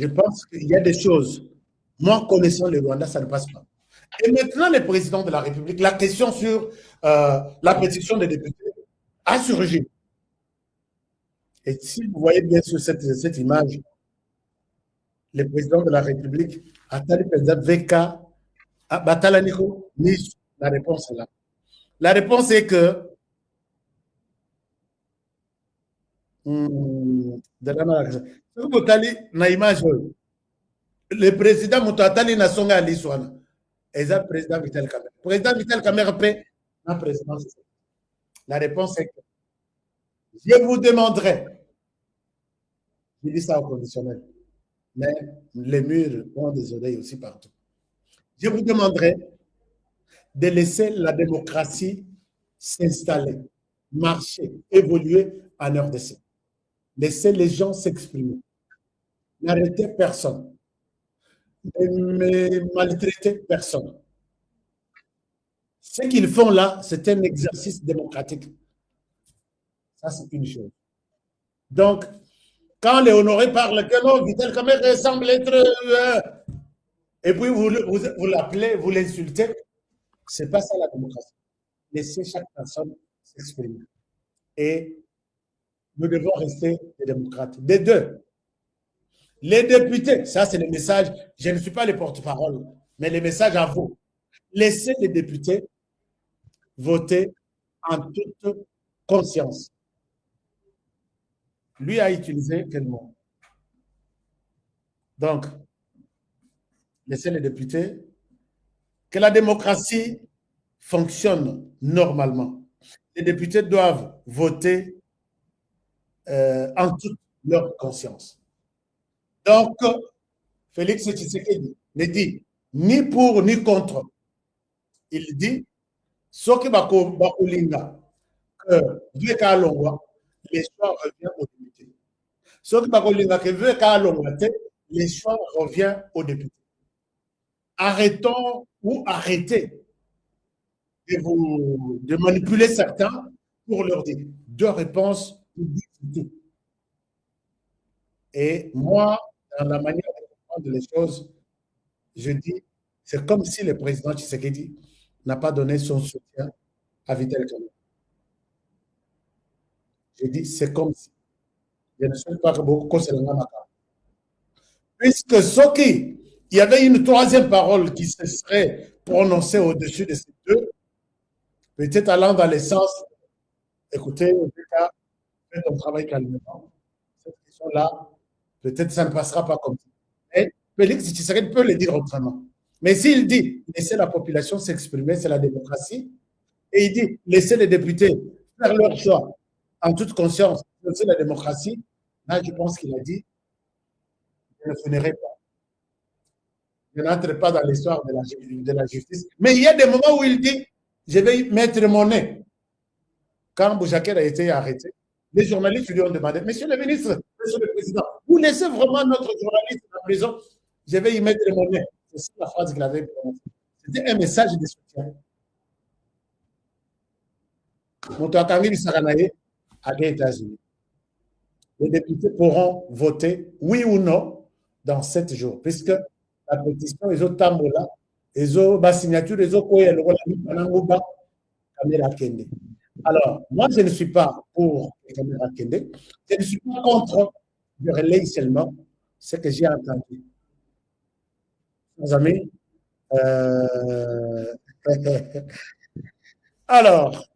Je pense qu'il y a des choses. Moi, connaissant le Rwanda, ça ne passe pas. Et maintenant, le président de la République, la question sur la pétition des députés a surgi. Et si vous voyez bien sur cette image, le président de la République, Atali Président VK, Batalaniko, la réponse est là. La réponse est que le président Moutouatali n'a songa à l'Iswana. Et le président Vital Kamer. Le président Vital Kamer paie la présidence. La réponse est que je vous demanderai, je dis ça au conditionnel, mais les murs ont des oreilles aussi partout. Je vous demanderai de laisser la démocratie s'installer, marcher, évoluer en RDC. Laissez les gens s'exprimer. N'arrêtez personne. Ne maltraitez personne. Ce qu'ils font là, c'est un exercice démocratique. Ça, c'est une chose. Donc, quand les honorés parlent que non, Vital Kamerhe semble être... et puis vous l'appelez, vous l'insultez, ce n'est pas ça la démocratie. Laissez chaque personne s'exprimer. Et nous devons rester des démocrates. Des deux. Les députés, ça c'est le message, je ne suis pas le porte-parole, mais le message à vous. Laissez les députés voter en toute conscience. Lui a utilisé quel mot? Donc, laissez les députés, que la démocratie fonctionne normalement. Les députés doivent voter en toute leur conscience. Donc, Félix Tshisekedi ne dit ni pour ni contre. Il dit, ce qui va Bakulinga, que Dieu a l'ongwa, les choix revient aux députés. Ce qui va Bakulinga, que Dieu a l'ongwa, les choix revient aux députés. Arrêtons ou arrêtez de manipuler certains pour leur dire deux réponses. Et moi, dans la manière de comprendre les choses, je dis, c'est comme si le président Tshisekedi n'a pas donné son soutien à Vital Kamerhe. Je dis, c'est comme si. Je ne sais pas que beaucoup concernant puisque Soki, il y avait une troisième parole qui se serait prononcée au-dessus de ces deux, peut-être allant dans le sens, écoutez, fais ton travail calmement. Cette question-là, peut-être ça ne passera pas comme ça. Mais Félix Tshisekedi peut le dire autrement. Mais s'il dit, laissez la population s'exprimer, c'est la démocratie, et il dit, laissez les députés faire leur choix en toute conscience, c'est la démocratie, là, je pense qu'il a dit, je ne finirai pas. Je n'entre pas dans l'histoire de la justice. Mais il y a des moments où il dit, je vais mettre mon nez. Quand Boujaker a été arrêté, les journalistes lui ont demandé, Monsieur le ministre, Monsieur le Président, vous laissez vraiment notre journaliste en prison? Je vais y mettre mon nez. C'est la phrase qu'il avait prononcée. C'était un message de soutien. Moutakangi Saranaye à des États-Unis. Les députés pourront voter oui ou non dans 7 jours, puisque la pétition, les autres tambola, les autres signatures, les autres Kamera Kende. Alors, moi, je ne suis pas pour Kamera Kende, je ne suis pas contre, je relaye seulement ce que j'ai entendu. Mes amis, alors,